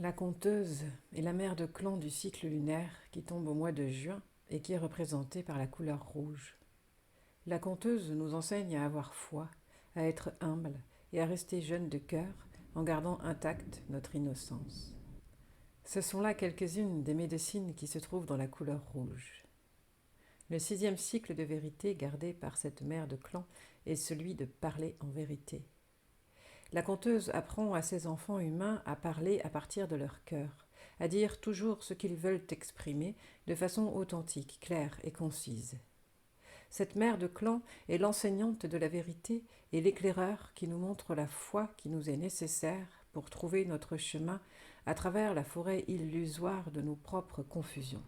La conteuse est la mère de clan du cycle lunaire qui tombe au mois de juin et qui est représentée par la couleur rouge. La conteuse nous enseigne à avoir foi, à être humble et à rester jeune de cœur en gardant intacte notre innocence. Ce sont là quelques-unes des médecines qui se trouvent dans la couleur rouge. Le 6e cycle de vérité gardé par cette mère de clan est celui de parler en vérité. La conteuse apprend à ses enfants humains à parler à partir de leur cœur, à dire toujours ce qu'ils veulent exprimer de façon authentique, claire et concise. Cette mère de clan est l'enseignante de la vérité et l'éclaireur qui nous montre la foi qui nous est nécessaire pour trouver notre chemin à travers la forêt illusoire de nos propres confusions.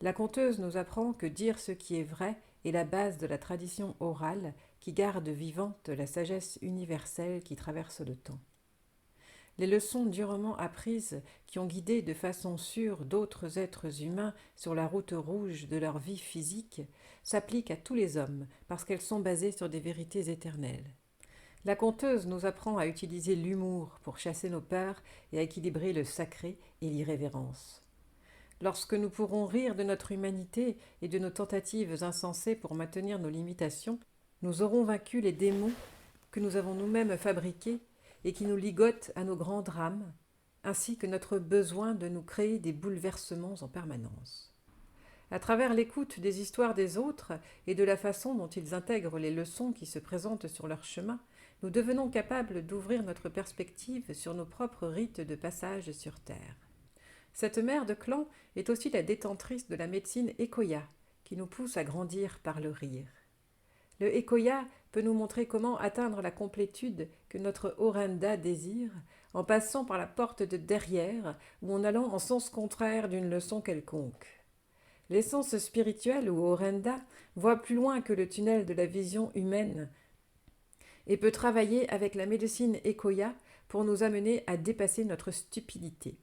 La conteuse nous apprend que dire ce qui est vrai est la base de la tradition orale qui garde vivante la sagesse universelle qui traverse le temps. Les leçons durement apprises qui ont guidé de façon sûre d'autres êtres humains sur la route rouge de leur vie physique s'appliquent à tous les hommes parce qu'elles sont basées sur des vérités éternelles. La conteuse nous apprend à utiliser l'humour pour chasser nos peurs et à équilibrer le sacré et l'irrévérence. Lorsque nous pourrons rire de notre humanité et de nos tentatives insensées pour maintenir nos limitations, nous aurons vaincu les démons que nous avons nous-mêmes fabriqués et qui nous ligotent à nos grands drames, ainsi que notre besoin de nous créer des bouleversements en permanence. À travers l'écoute des histoires des autres et de la façon dont ils intègrent les leçons qui se présentent sur leur chemin, nous devenons capables d'ouvrir notre perspective sur nos propres rites de passage sur Terre. Cette mère de clan est aussi la détentrice de la médecine Ekoya, qui nous pousse à grandir par le rire. Le Ekoya peut nous montrer comment atteindre la complétude que notre Orenda désire, en passant par la porte de derrière ou en allant en sens contraire d'une leçon quelconque. L'essence spirituelle ou Orenda voit plus loin que le tunnel de la vision humaine et peut travailler avec la médecine Ekoya pour nous amener à dépasser notre stupidité.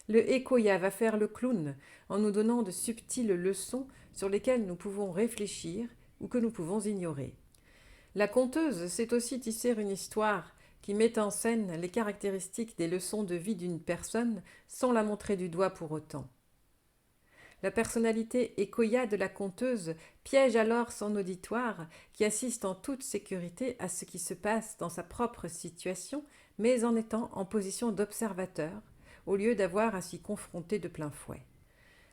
Le Ekoya va faire le clown en nous donnant de subtiles leçons sur lesquelles nous pouvons réfléchir ou que nous pouvons ignorer. La conteuse sait aussi tisser une histoire qui met en scène les caractéristiques des leçons de vie d'une personne sans la montrer du doigt pour autant. La personnalité Ekoya de la conteuse piège alors son auditoire qui assiste en toute sécurité à ce qui se passe dans sa propre situation, mais en étant en position d'observateur, au lieu d'avoir à s'y confronter de plein fouet.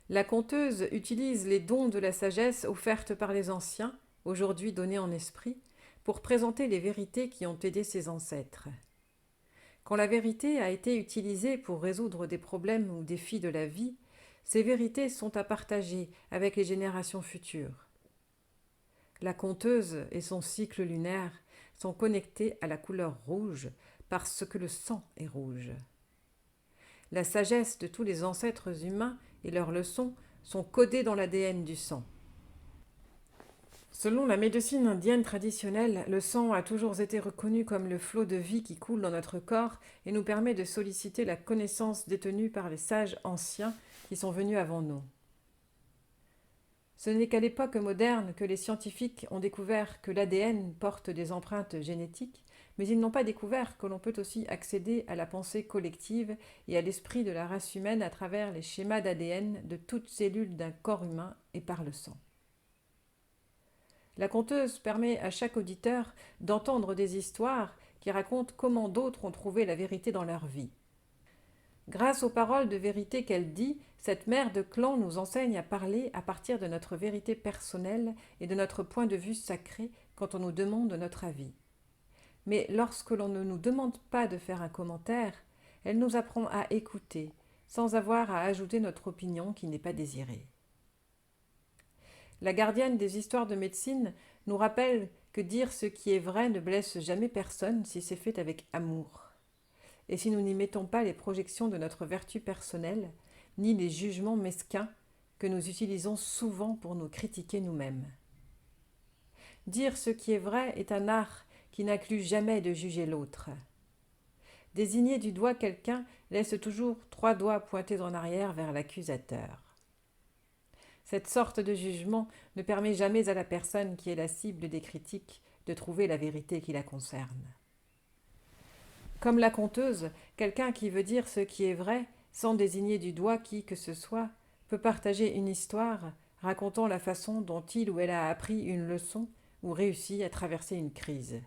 La conteuse utilise les dons de la sagesse offertes par les anciens, aujourd'hui donnés en esprit, pour présenter les vérités qui ont aidé ses ancêtres. Quand la vérité a été utilisée pour résoudre des problèmes ou défis de la vie, ces vérités sont à partager avec les générations futures. La conteuse et son cycle lunaire sont connectés à la couleur rouge parce que le sang est rouge. La sagesse de tous les ancêtres humains et leurs leçons sont codées dans l'ADN du sang. Selon la médecine indienne traditionnelle, le sang a toujours été reconnu comme le flot de vie qui coule dans notre corps et nous permet de solliciter la connaissance détenue par les sages anciens qui sont venus avant nous. Ce n'est qu'à l'époque moderne que les scientifiques ont découvert que l'ADN porte des empreintes génétiques, mais ils n'ont pas découvert que l'on peut aussi accéder à la pensée collective et à l'esprit de la race humaine à travers les schémas d'ADN de toutes cellules d'un corps humain et par le sang. La conteuse permet à chaque auditeur d'entendre des histoires qui racontent comment d'autres ont trouvé la vérité dans leur vie. Grâce aux paroles de vérité qu'elle dit, cette mère de clan nous enseigne à parler à partir de notre vérité personnelle et de notre point de vue sacré quand on nous demande notre avis. Mais lorsque l'on ne nous demande pas de faire un commentaire, elle nous apprend à écouter, sans avoir à ajouter notre opinion qui n'est pas désirée. La gardienne des histoires de médecine nous rappelle que dire ce qui est vrai ne blesse jamais personne si c'est fait avec amour. Et si nous n'y mettons pas les projections de notre vertu personnelle, ni les jugements mesquins que nous utilisons souvent pour nous critiquer nous-mêmes. Dire ce qui est vrai est un art qui n'inclut jamais de juger l'autre. Désigner du doigt quelqu'un laisse toujours 3 doigts pointés en arrière vers l'accusateur. Cette sorte de jugement ne permet jamais à la personne qui est la cible des critiques de trouver la vérité qui la concerne. Comme la conteuse, quelqu'un qui veut dire ce qui est vrai, sans désigner du doigt qui que ce soit, peut partager une histoire, racontant la façon dont il ou elle a appris une leçon ou réussi à traverser une crise.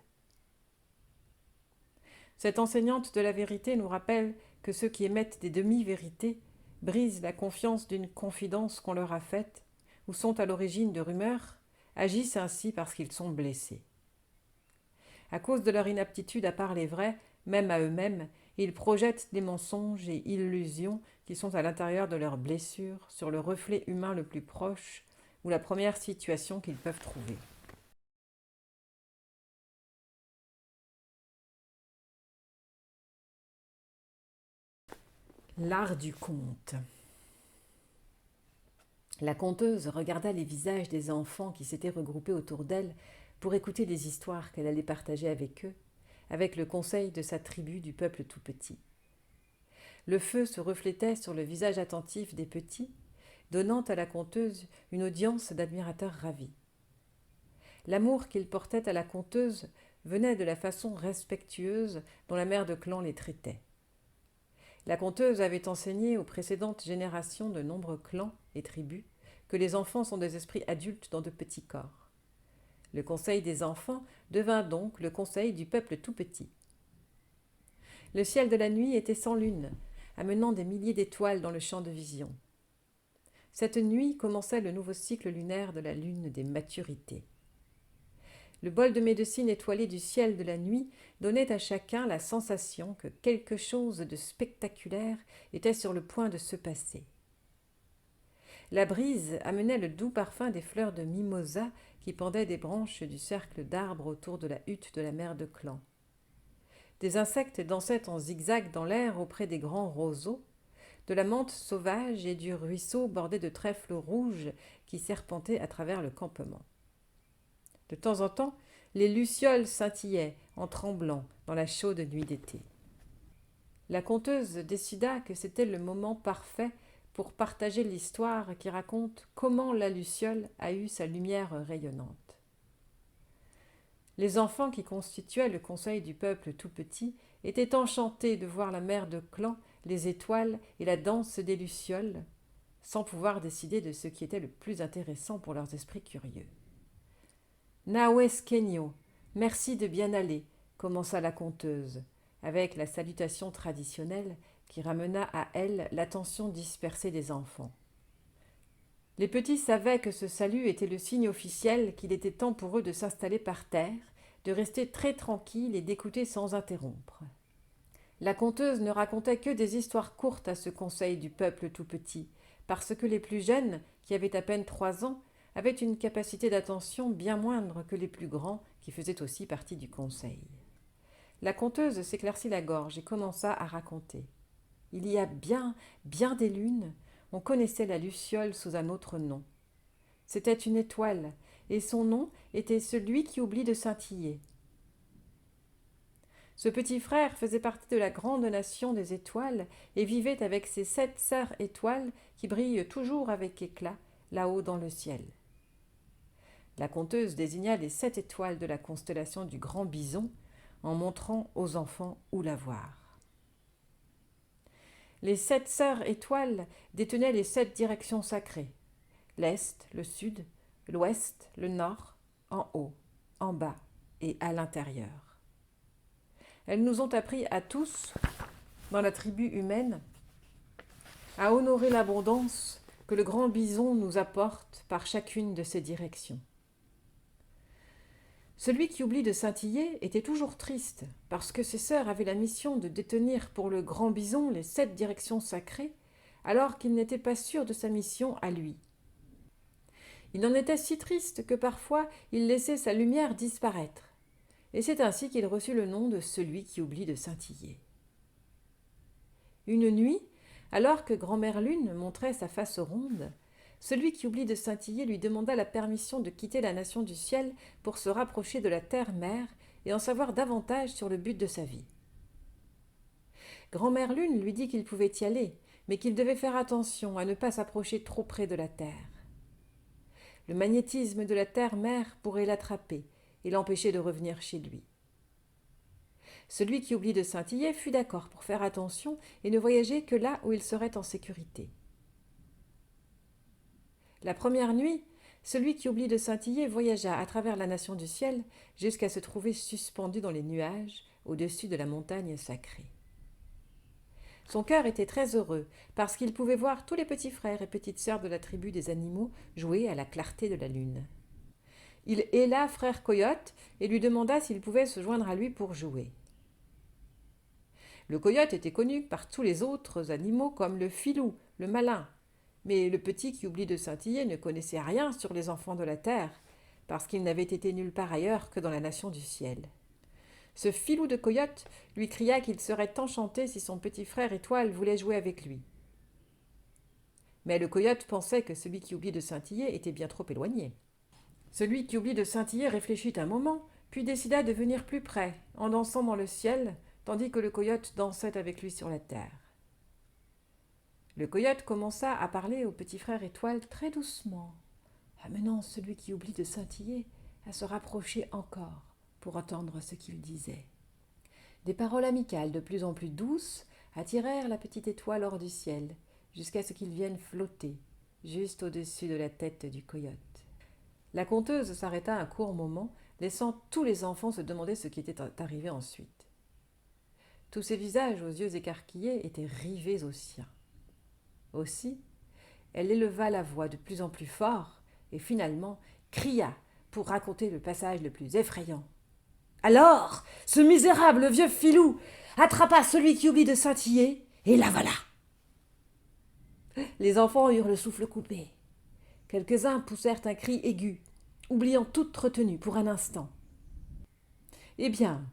Cette enseignante de la vérité nous rappelle que ceux qui émettent des demi-vérités brisent la confiance d'une confidence qu'on leur a faite ou sont à l'origine de rumeurs, agissent ainsi parce qu'ils sont blessés. À cause de leur inaptitude à parler vrai, même à eux-mêmes, ils projettent des mensonges et illusions qui sont à l'intérieur de leurs blessures sur le reflet humain le plus proche ou la première situation qu'ils peuvent trouver. L'art du conte. La conteuse regarda les visages des enfants qui s'étaient regroupés autour d'elle pour écouter des histoires qu'elle allait partager avec eux, avec le conseil de sa tribu du peuple tout petit. Le feu se reflétait sur le visage attentif des petits, donnant à la conteuse une audience d'admirateurs ravis. L'amour qu'ils portaient à la conteuse venait de la façon respectueuse dont la mère de clan les traitait. La conteuse avait enseigné aux précédentes générations de nombreux clans et tribus que les enfants sont des esprits adultes dans de petits corps. Le conseil des enfants devint donc le conseil du peuple tout petit. Le ciel de la nuit était sans lune, amenant des milliers d'étoiles dans le champ de vision. Cette nuit commençait le nouveau cycle lunaire de la lune des maturités. Le bol de médecine étoilé du ciel de la nuit donnait à chacun la sensation que quelque chose de spectaculaire était sur le point de se passer. La brise amenait le doux parfum des fleurs de mimosa qui pendaient des branches du cercle d'arbres autour de la hutte de la mère de clan. Des insectes dansaient en zigzag dans l'air auprès des grands roseaux, de la menthe sauvage et du ruisseau bordé de trèfles rouges qui serpentaient à travers le campement. De temps en temps, les lucioles scintillaient en tremblant dans la chaude nuit d'été. La conteuse décida que c'était le moment parfait pour partager l'histoire qui raconte comment la luciole a eu sa lumière rayonnante. Les enfants qui constituaient le conseil du peuple tout petit étaient enchantés de voir la mère de clan, les étoiles et la danse des lucioles, sans pouvoir décider de ce qui était le plus intéressant pour leurs esprits curieux. Nawes Kenyo, merci de bien aller, commença la conteuse, avec la salutation traditionnelle qui ramena à elle l'attention dispersée des enfants. Les petits savaient que ce salut était le signe officiel qu'il était temps pour eux de s'installer par terre, de rester très tranquilles et d'écouter sans interrompre. La conteuse ne racontait que des histoires courtes à ce conseil du peuple tout petit, parce que les plus jeunes, qui avaient à peine 3 ans, avaient une capacité d'attention bien moindre que les plus grands, qui faisaient aussi partie du conseil. La conteuse s'éclaircit la gorge et commença à raconter. Il y a bien, bien des lunes, on connaissait la luciole sous un autre nom. C'était une étoile, et son nom était celui qui oublie de scintiller. Ce petit frère faisait partie de la grande nation des étoiles et vivait avec ses 7 sœurs étoiles qui brillent toujours avec éclat là-haut dans le ciel. La conteuse désigna les 7 étoiles de la constellation du Grand Bison en montrant aux enfants où la voir. Les 7 sœurs étoiles détenaient les 7 directions sacrées, l'Est, le Sud, l'Ouest, le Nord, en haut, en bas et à l'intérieur. Elles nous ont appris à tous, dans la tribu humaine, à honorer l'abondance que le grand bison nous apporte par chacune de ses directions. Celui qui oublie de scintiller était toujours triste, parce que ses sœurs avaient la mission de détenir pour le grand bison les 7 directions sacrées, alors qu'il n'était pas sûr de sa mission à lui. Il en était si triste que parfois il laissait sa lumière disparaître, et c'est ainsi qu'il reçut le nom de celui qui oublie de scintiller. Une nuit, alors que grand-mère Lune montrait sa face ronde, celui qui oublie de scintiller lui demanda la permission de quitter la nation du ciel pour se rapprocher de la terre-mère et en savoir davantage sur le but de sa vie. Grand-mère Lune lui dit qu'il pouvait y aller, mais qu'il devait faire attention à ne pas s'approcher trop près de la terre. Le magnétisme de la terre-mère pourrait l'attraper et l'empêcher de revenir chez lui. celui qui oublie de scintiller fut d'accord pour faire attention et ne voyager que là où il serait en sécurité. La première nuit, celui qui oublie de scintiller voyagea à travers la nation du ciel jusqu'à se trouver suspendu dans les nuages au-dessus de la montagne sacrée. Son cœur était très heureux parce qu'il pouvait voir tous les petits frères et petites sœurs de la tribu des animaux jouer à la clarté de la lune. Il héla frère Coyote et lui demanda s'il pouvait se joindre à lui pour jouer. Le coyote était connu par tous les autres animaux comme le filou, le malin, mais le petit qui oublie de scintiller ne connaissait rien sur les enfants de la terre, parce qu'il n'avait été nulle part ailleurs que dans la nation du ciel. Ce filou de coyote lui cria qu'il serait enchanté si son petit frère Étoile voulait jouer avec lui. Mais le coyote pensait que celui qui oublie de scintiller était bien trop éloigné. Celui qui oublie de scintiller réfléchit un moment, puis décida de venir plus près, en dansant dans le ciel, tandis que le coyote dansait avec lui sur la terre. Le coyote commença à parler au petit frère Étoile très doucement, amenant celui qui oublie de scintiller à se rapprocher encore pour entendre ce qu'il disait. Des paroles amicales de plus en plus douces attirèrent la petite étoile hors du ciel, jusqu'à ce qu'il vienne flotter, juste au-dessus de la tête du coyote. La conteuse s'arrêta un court moment, laissant tous les enfants se demander ce qui était arrivé ensuite. Tous ces visages aux yeux écarquillés étaient rivés aux siens. Aussi, elle éleva la voix de plus en plus fort et finalement cria pour raconter le passage le plus effrayant. Alors, ce misérable vieux filou attrapa celui qui oublie de scintiller et l'avala. Les enfants eurent le souffle coupé. Quelques-uns poussèrent un cri aigu, oubliant toute retenue pour un instant. Eh bien,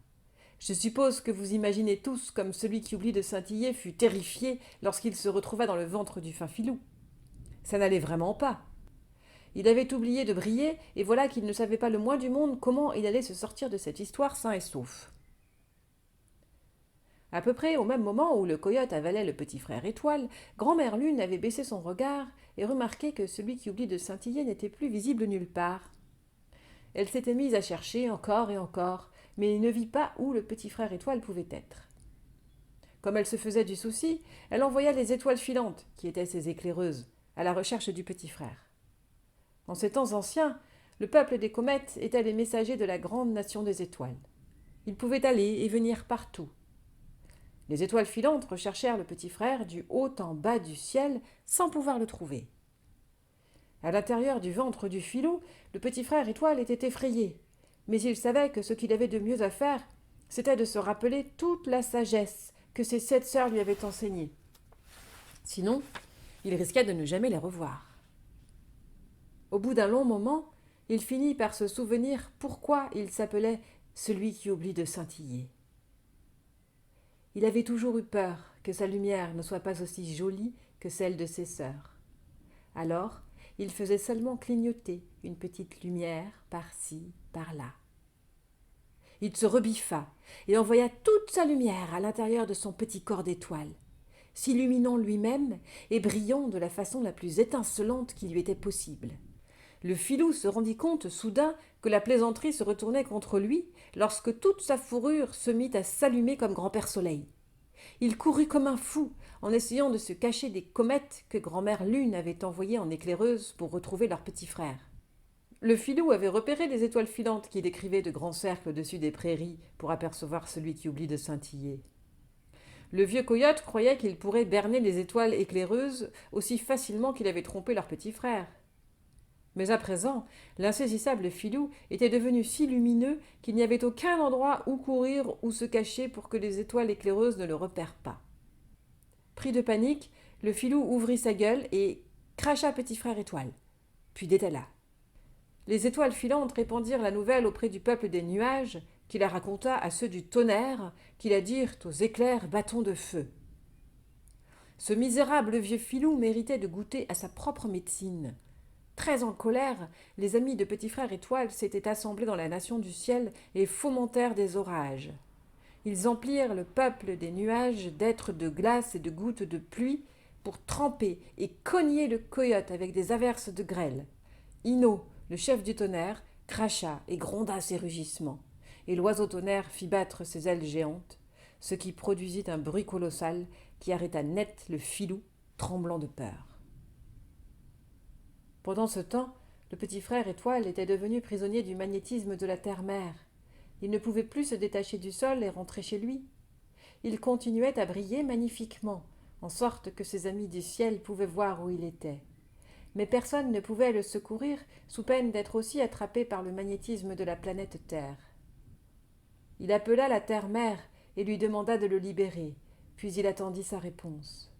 je suppose que vous imaginez tous comme celui qui oublie de scintiller fut terrifié lorsqu'il se retrouva dans le ventre du fin filou. Ça n'allait vraiment pas. Il avait oublié de briller, et voilà qu'il ne savait pas le moins du monde comment il allait se sortir de cette histoire sain et sauf. À peu près au même moment où le coyote avalait le petit frère Étoile, Grand-mère Lune avait baissé son regard et remarqué que celui qui oublie de scintiller n'était plus visible nulle part. Elle s'était mise à chercher encore et encore, mais ne vit pas où le petit frère Étoile pouvait être. Comme elle se faisait du souci, elle envoya les étoiles filantes, qui étaient ses éclaireuses, à la recherche du petit frère. En ces temps anciens, le peuple des comètes était les messagers de la grande nation des étoiles. Ils pouvaient aller et venir partout. Les étoiles filantes recherchèrent le petit frère du haut en bas du ciel sans pouvoir le trouver. À l'intérieur du ventre du filou, le petit frère Étoile était effrayé, mais il savait que ce qu'il avait de mieux à faire, c'était de se rappeler toute la sagesse que ses 7 sœurs lui avaient enseignée. Sinon, il risquait de ne jamais les revoir. Au bout d'un long moment, il finit par se souvenir pourquoi il s'appelait celui qui oublie de scintiller. Il avait toujours eu peur que sa lumière ne soit pas aussi jolie que celle de ses sœurs. Alors, il faisait seulement clignoter une petite lumière par-ci, par-là. Il se rebiffa et envoya toute sa lumière à l'intérieur de son petit corps d'étoile, s'illuminant lui-même et brillant de la façon la plus étincelante qui lui était possible. Le filou se rendit compte soudain que la plaisanterie se retournait contre lui lorsque toute sa fourrure se mit à s'allumer comme grand-père Soleil. Il courut comme un fou en essayant de se cacher des comètes que grand-mère Lune avait envoyées en éclaireuse pour retrouver leur petit frère. Le filou avait repéré les étoiles filantes qui décrivaient de grands cercles au-dessus des prairies pour apercevoir celui qui oublie de scintiller. Le vieux coyote croyait qu'il pourrait berner les étoiles éclaireuses aussi facilement qu'il avait trompé leur petit frère. Mais à présent, l'insaisissable filou était devenu si lumineux qu'il n'y avait aucun endroit où courir ou se cacher pour que les étoiles éclaireuses ne le repèrent pas. Pris de panique, le filou ouvrit sa gueule et cracha petit frère Étoile, puis détala. Les étoiles filantes répandirent la nouvelle auprès du peuple des nuages, qui la raconta à ceux du tonnerre, qui la dirent aux éclairs bâtons de feu. Ce misérable vieux filou méritait de goûter à sa propre médecine. Très en colère, les amis de petit frère Étoile s'étaient assemblés dans la nation du ciel et fomentèrent des orages. Ils emplirent le peuple des nuages d'êtres de glace et de gouttes de pluie pour tremper et cogner le coyote avec des averses de grêle. Ino, le chef du tonnerre, cracha et gronda ses rugissements. et l'oiseau tonnerre fit battre ses ailes géantes, ce qui produisit un bruit colossal qui arrêta net le filou, tremblant de peur. Pendant ce temps, le petit frère Étoile était devenu prisonnier du magnétisme de la terre-mère. Il ne pouvait plus se détacher du sol et rentrer chez lui. Il continuait à briller magnifiquement, en sorte que ses amis du ciel pouvaient voir où il était. Mais personne ne pouvait le secourir, sous peine d'être aussi attrapé par le magnétisme de la planète Terre. Il appela la terre-mère et lui demanda de le libérer, puis il attendit sa réponse.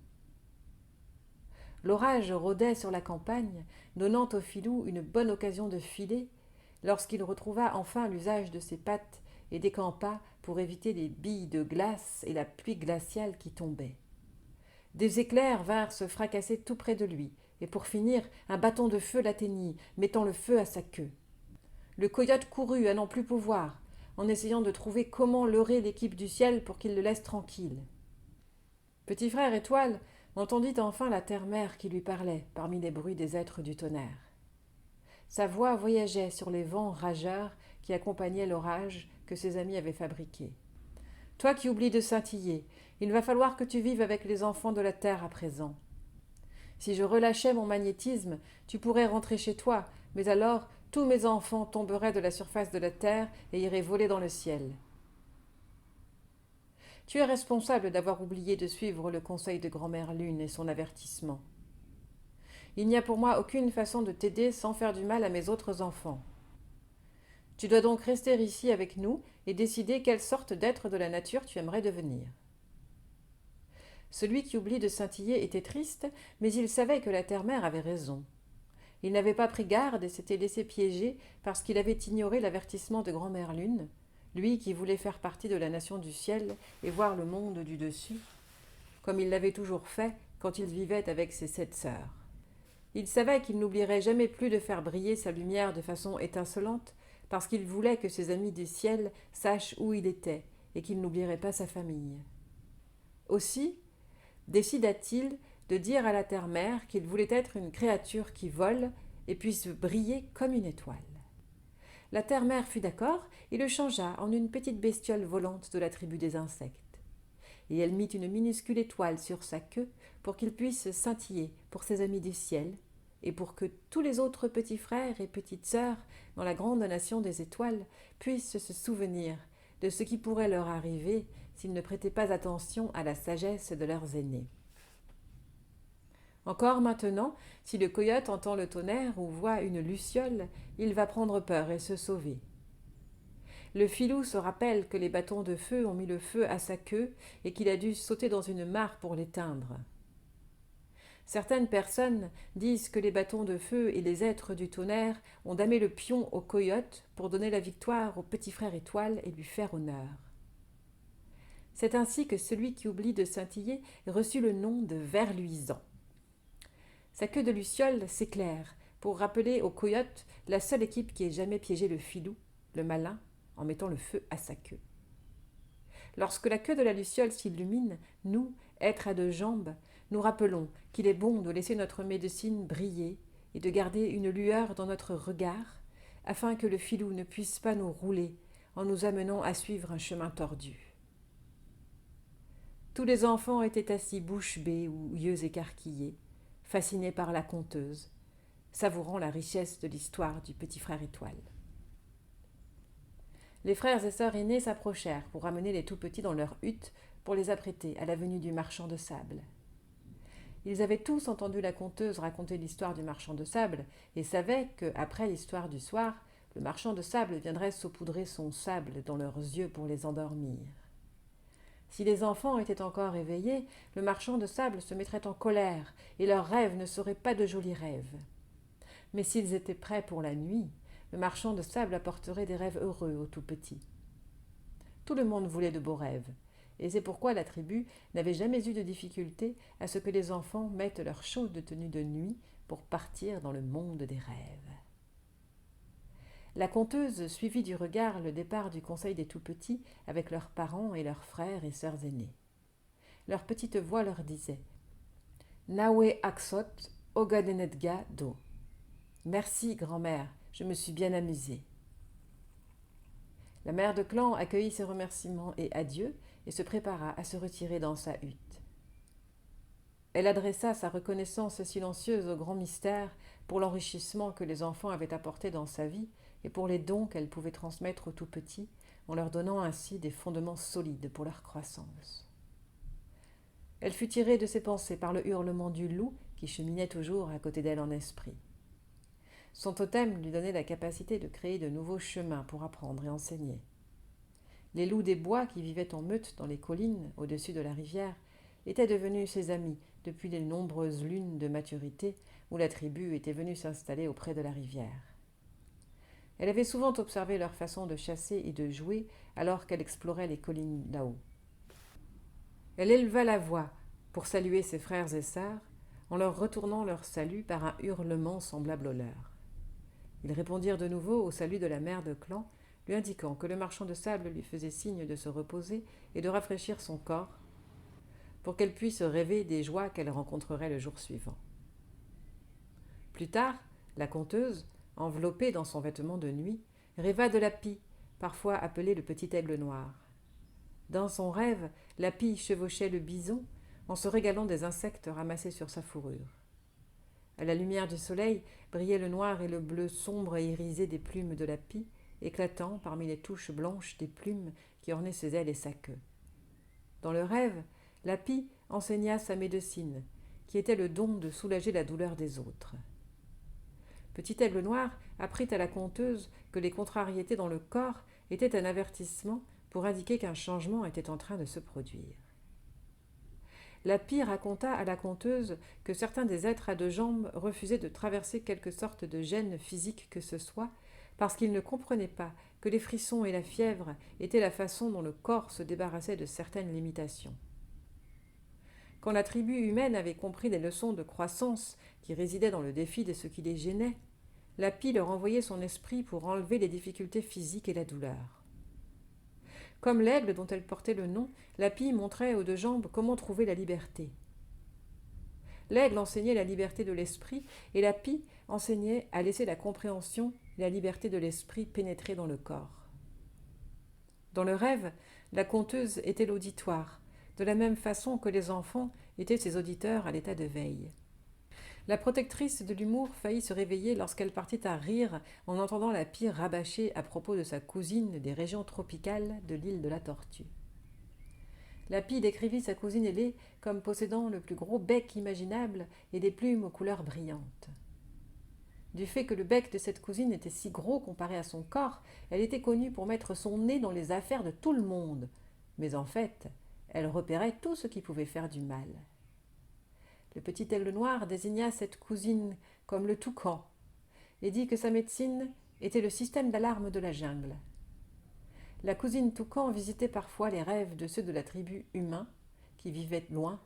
L'orage rôdait sur la campagne, donnant au filou une bonne occasion de filer, lorsqu'il retrouva enfin l'usage de ses pattes et décampa pour éviter les billes de glace et la pluie glaciale qui tombait. Des éclairs vinrent se fracasser tout près de lui, et pour finir, un bâton de feu l'atteignit, mettant le feu à sa queue. Le coyote courut à n'en plus pouvoir, en essayant de trouver comment leurrer l'équipe du ciel pour qu'il le laisse tranquille. Petit frère Étoile entendit enfin la terre-mère qui lui parlait parmi les bruits des êtres du tonnerre. Sa voix voyageait sur les vents rageurs qui accompagnaient l'orage que ses amis avaient fabriqué. « Toi qui oublies de scintiller, il va falloir que tu vives avec les enfants de la terre à présent. Si je relâchais mon magnétisme, tu pourrais rentrer chez toi, mais alors tous mes enfants tomberaient de la surface de la terre et iraient voler dans le ciel. Tu es responsable d'avoir oublié de suivre le conseil de grand-mère Lune et son avertissement. Il n'y a pour moi aucune façon de t'aider sans faire du mal à mes autres enfants. Tu dois donc rester ici avec nous et décider quelle sorte d'être de la nature tu aimerais devenir. » Celui qui oublie de scintiller était triste, mais il savait que la terre-mère avait raison. Il n'avait pas pris garde et s'était laissé piéger parce qu'il avait ignoré l'avertissement de grand-mère Lune, lui qui voulait faire partie de la nation du ciel et voir le monde du dessus, comme il l'avait toujours fait quand il vivait avec ses 7 sœurs. Il savait qu'il n'oublierait jamais plus de faire briller sa lumière de façon étincelante, parce qu'il voulait que ses amis du ciel sachent où il était et qu'il n'oublierait pas sa famille. Aussi, décida-t-il de dire à la terre-mère qu'il voulait être une créature qui vole et puisse briller comme une étoile. La terre-mère fut d'accord et le changea en une petite bestiole volante de la tribu des insectes. Et elle mit une minuscule étoile sur sa queue pour qu'il puisse scintiller pour ses amis du ciel et pour que tous les autres petits frères et petites sœurs dans la grande nation des étoiles puissent se souvenir de ce qui pourrait leur arriver s'ils ne prêtaient pas attention à la sagesse de leurs aînés. Encore maintenant, si le coyote entend le tonnerre ou voit une luciole, il va prendre peur et se sauver. Le filou se rappelle que les bâtons de feu ont mis le feu à sa queue et qu'il a dû sauter dans une mare pour l'éteindre. Certaines personnes disent que les bâtons de feu et les êtres du tonnerre ont damé le pion au coyote pour donner la victoire au petit frère Étoile et lui faire honneur. C'est ainsi que celui qui oublie de scintiller reçut le nom de ver luisant. Sa queue de luciole s'éclaire pour rappeler au coyote la seule équipe qui ait jamais piégé le filou, le malin, en mettant le feu à sa queue. Lorsque la queue de la luciole s'illumine, nous, êtres à 2 jambes, nous rappelons qu'il est bon de laisser notre médecine briller et de garder une lueur dans notre regard, afin que le filou ne puisse pas nous rouler en nous amenant à suivre un chemin tordu. Tous les enfants étaient assis bouche bée ou yeux écarquillés, fascinés par la conteuse, savourant la richesse de l'histoire du petit frère Étoile. Les frères et sœurs aînés s'approchèrent pour amener les tout-petits dans leur hutte pour les apprêter à la venue du marchand de sable. Ils avaient tous entendu la conteuse raconter l'histoire du marchand de sable et savaient que, après l'histoire du soir, le marchand de sable viendrait saupoudrer son sable dans leurs yeux pour les endormir. Si les enfants étaient encore éveillés, le marchand de sable se mettrait en colère et leurs rêves ne seraient pas de jolis rêves. Mais s'ils étaient prêts pour la nuit, le marchand de sable apporterait des rêves heureux aux tout-petits. Tout le monde voulait de beaux rêves, et c'est pourquoi la tribu n'avait jamais eu de difficulté à ce que les enfants mettent leur chaude tenue de nuit pour partir dans le monde des rêves. La conteuse suivit du regard le départ du conseil des tout-petits avec leurs parents et leurs frères et sœurs aînés. Leur petite voix leur disait « Nawe Aksot Ogadenedga Do ». « Merci, grand-mère, je me suis bien amusée. » La mère de clan accueillit ses remerciements et adieux et se prépara à se retirer dans sa hutte. Elle adressa sa reconnaissance silencieuse au grand mystère pour l'enrichissement que les enfants avaient apporté dans sa vie et pour les dons qu'elle pouvait transmettre aux tout petits, en leur donnant ainsi des fondements solides pour leur croissance. Elle fut tirée de ses pensées par le hurlement du loup qui cheminait toujours à côté d'elle en esprit. Son totem lui donnait la capacité de créer de nouveaux chemins pour apprendre et enseigner. Les loups des bois qui vivaient en meute dans les collines au-dessus de la rivière étaient devenus ses amis depuis les nombreuses lunes de maturité où la tribu était venue s'installer auprès de la rivière. Elle avait souvent observé leur façon de chasser et de jouer alors qu'elle explorait les collines là-haut. Elle éleva la voix pour saluer ses frères et sœurs en leur retournant leur salut par un hurlement semblable au leur. Ils répondirent de nouveau au salut de la mère de clan, lui indiquant que le marchand de sable lui faisait signe de se reposer et de rafraîchir son corps pour qu'elle puisse rêver des joies qu'elle rencontrerait le jour suivant. Plus tard, la conteuse, enveloppée dans son vêtement de nuit, rêva de la pie, parfois appelée le petit aigle noir. Dans son rêve, la pie chevauchait le bison en se régalant des insectes ramassés sur sa fourrure. À la lumière du soleil brillaient le noir et le bleu sombre et irisé des plumes de la pie, éclatant parmi les touches blanches des plumes qui ornaient ses ailes et sa queue. Dans le rêve, la pie enseigna sa médecine, qui était le don de soulager la douleur des autres. Petit aigle noir apprit à la conteuse que les contrariétés dans le corps étaient un avertissement pour indiquer qu'un changement était en train de se produire. La pie raconta à la conteuse que certains des êtres à deux jambes refusaient de traverser quelque sorte de gêne physique que ce soit, parce qu'ils ne comprenaient pas que les frissons et la fièvre étaient la façon dont le corps se débarrassait de certaines limitations. Quand la tribu humaine avait compris les leçons de croissance qui résidaient dans le défi de ce qui les gênait, la pie leur envoyait son esprit pour enlever les difficultés physiques et la douleur. Comme l'aigle dont elle portait le nom, la pie montrait aux deux jambes comment trouver la liberté. L'aigle enseignait la liberté de l'esprit et la pie enseignait à laisser la compréhension et la liberté de l'esprit pénétrer dans le corps. Dans le rêve, la conteuse était l'auditoire, de la même façon que les enfants étaient ses auditeurs à l'état de veille. La protectrice de l'humour faillit se réveiller lorsqu'elle partit à rire en entendant la pie rabâcher à propos de sa cousine des régions tropicales de l'île de la Tortue. La pie décrivit sa cousine ailée comme possédant le plus gros bec imaginable et des plumes aux couleurs brillantes. Du fait que le bec de cette cousine était si gros comparé à son corps, elle était connue pour mettre son nez dans les affaires de tout le monde. Mais en fait, elle repérait tout ce qui pouvait faire du mal. Le petit aigle noir désigna cette cousine comme le toucan et dit que sa médecine était le système d'alarme de la jungle. La cousine toucan visitait parfois les rêves de ceux de la tribu humain qui vivaient loin,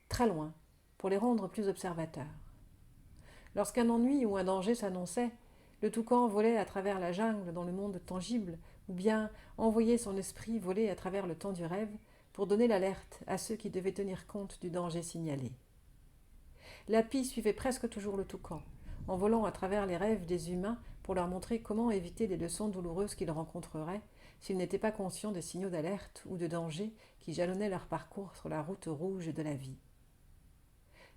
très loin, pour les rendre plus observateurs. Lorsqu'un ennui ou un danger s'annonçait, le toucan volait à travers la jungle dans le monde tangible ou bien envoyait son esprit voler à travers le temps du rêve pour donner l'alerte à ceux qui devaient tenir compte du danger signalé. La pie suivait presque toujours le toucan, en volant à travers les rêves des humains pour leur montrer comment éviter les leçons douloureuses qu'ils rencontreraient s'ils n'étaient pas conscients des signaux d'alerte ou de danger qui jalonnaient leur parcours sur la route rouge de la vie.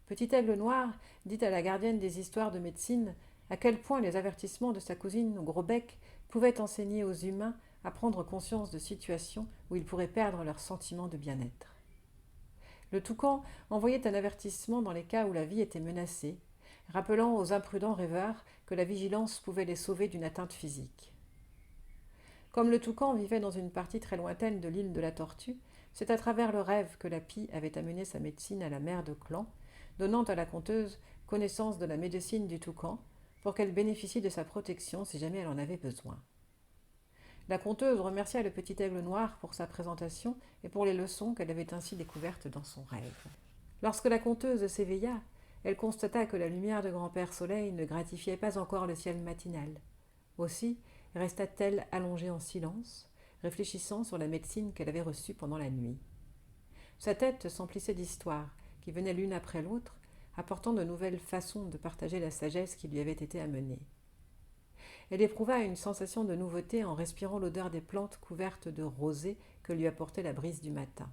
Petit aigle noir dit à la gardienne des histoires de médecine à quel point les avertissements de sa cousine au gros bec pouvaient enseigner aux humains à prendre conscience de situations où ils pourraient perdre leur sentiment de bien-être. Le toucan envoyait un avertissement dans les cas où la vie était menacée, rappelant aux imprudents rêveurs que la vigilance pouvait les sauver d'une atteinte physique. Comme le toucan vivait dans une partie très lointaine de l'île de la Tortue, c'est à travers le rêve que la pie avait amené sa médecine à la mère de clan, donnant à la conteuse connaissance de la médecine du toucan pour qu'elle bénéficie de sa protection si jamais elle en avait besoin. La conteuse remercia le petit aigle noir pour sa présentation et pour les leçons qu'elle avait ainsi découvertes dans son rêve. Lorsque la conteuse s'éveilla, elle constata que la lumière de grand-père Soleil ne gratifiait pas encore le ciel matinal. Aussi resta-t-elle allongée en silence, réfléchissant sur la médecine qu'elle avait reçue pendant la nuit. Sa tête s'emplissait d'histoires qui venaient l'une après l'autre, apportant de nouvelles façons de partager la sagesse qui lui avait été amenée. Elle éprouva une sensation de nouveauté en respirant l'odeur des plantes couvertes de rosée que lui apportait la brise du matin.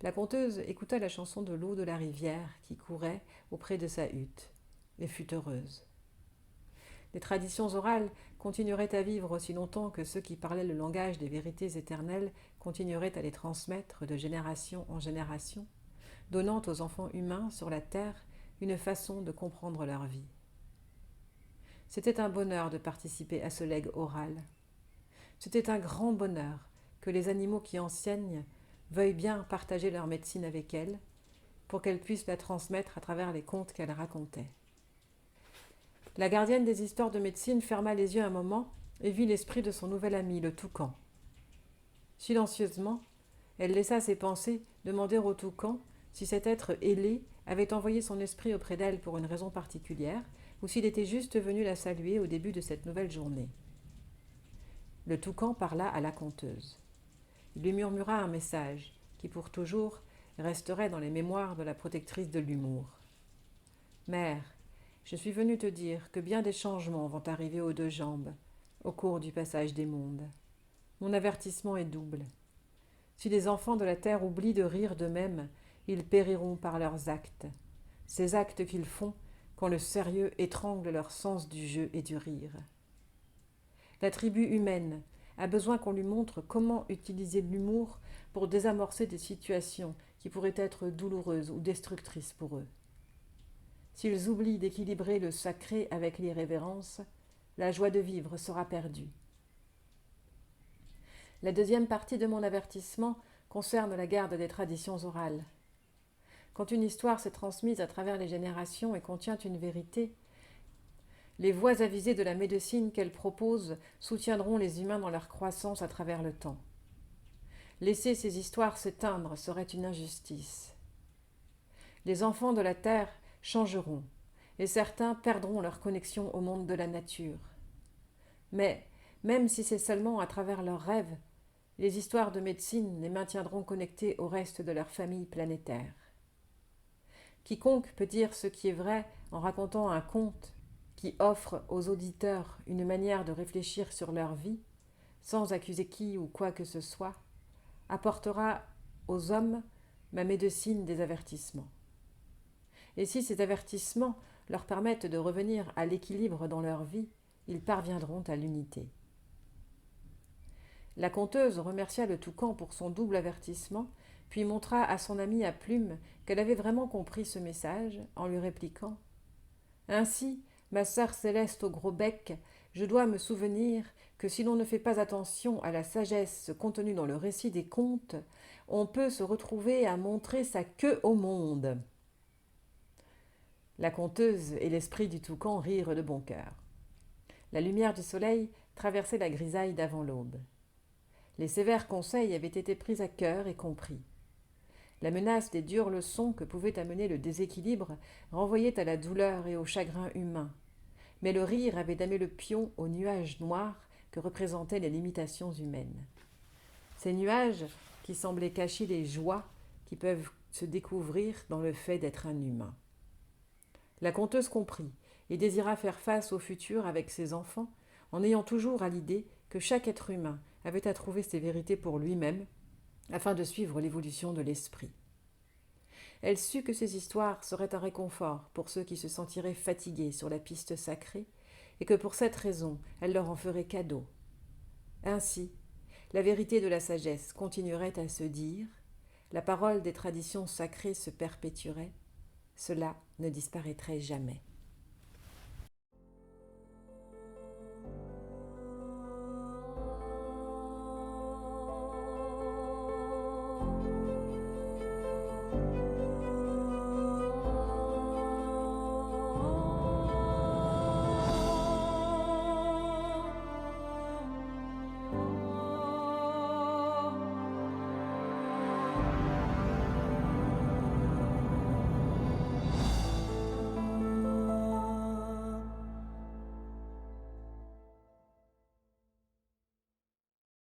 La conteuse écouta la chanson de l'eau de la rivière qui courait auprès de sa hutte et fut heureuse. Les traditions orales continueraient à vivre aussi longtemps que ceux qui parlaient le langage des vérités éternelles continueraient à les transmettre de génération en génération, donnant aux enfants humains sur la terre une façon de comprendre leur vie. C'était un bonheur de participer à ce legs oral. C'était un grand bonheur que les animaux qui enseignent veuillent bien partager leur médecine avec elle, pour qu'elle puisse la transmettre à travers les contes qu'elle racontait. La gardienne des histoires de médecine ferma les yeux un moment et vit l'esprit de son nouvel ami, le toucan. Silencieusement, elle laissa ses pensées demander au toucan si cet être ailé avait envoyé son esprit auprès d'elle pour une raison particulière ou s'il était juste venu la saluer au début de cette nouvelle journée. Le toucan parla à la conteuse. Il lui murmura un message qui pour toujours resterait dans les mémoires de la protectrice de l'humour. « Mère, je suis venu te dire que bien des changements vont arriver aux deux jambes au cours du passage des mondes. Mon avertissement est double. Si les enfants de la terre oublient de rire d'eux-mêmes, ils périront par leurs actes. Ces actes qu'ils font quand le sérieux étrangle leur sens du jeu et du rire. La tribu humaine a besoin qu'on lui montre comment utiliser l'humour pour désamorcer des situations qui pourraient être douloureuses ou destructrices pour eux. S'ils oublient d'équilibrer le sacré avec l'irrévérence, la joie de vivre sera perdue. La deuxième partie de mon avertissement concerne la garde des traditions orales. Quand une histoire s'est transmise à travers les générations et contient une vérité, les voies avisées de la médecine qu'elle propose soutiendront les humains dans leur croissance à travers le temps. Laisser ces histoires s'éteindre serait une injustice. Les enfants de la terre changeront, et certains perdront leur connexion au monde de la nature. Mais, même si c'est seulement à travers leurs rêves, les histoires de médecine les maintiendront connectés au reste de leur famille planétaire. Quiconque peut dire ce qui est vrai en racontant un conte qui offre aux auditeurs une manière de réfléchir sur leur vie, sans accuser qui ou quoi que ce soit, apportera aux hommes ma médecine des avertissements. Et si ces avertissements leur permettent de revenir à l'équilibre dans leur vie, ils parviendront à l'unité. La conteuse remercia le toucan pour son double avertissement, puis montra à son amie à plume qu'elle avait vraiment compris ce message, en lui répliquant « Ainsi, ma sœur céleste au gros bec, je dois me souvenir que si l'on ne fait pas attention à la sagesse contenue dans le récit des contes, on peut se retrouver à montrer sa queue au monde. » La conteuse et l'esprit du toucan rirent de bon cœur. La lumière du soleil traversait la grisaille d'avant l'aube. Les sévères conseils avaient été pris à cœur et compris. La menace des dures leçons que pouvait amener le déséquilibre renvoyait à la douleur et au chagrin humain, mais le rire avait damé le pion aux nuages noirs que représentaient les limitations humaines. Ces nuages qui semblaient cacher les joies qui peuvent se découvrir dans le fait d'être un humain. La conteuse comprit et désira faire face au futur avec ses enfants en ayant toujours à l'idée que chaque être humain avait à trouver ses vérités pour lui-même afin de suivre l'évolution de l'esprit. Elle sut que ces histoires seraient un réconfort pour ceux qui se sentiraient fatigués sur la piste sacrée et que pour cette raison, elle leur en ferait cadeau. Ainsi, la vérité de la sagesse continuerait à se dire, la parole des traditions sacrées se perpétuerait, cela ne disparaîtrait jamais.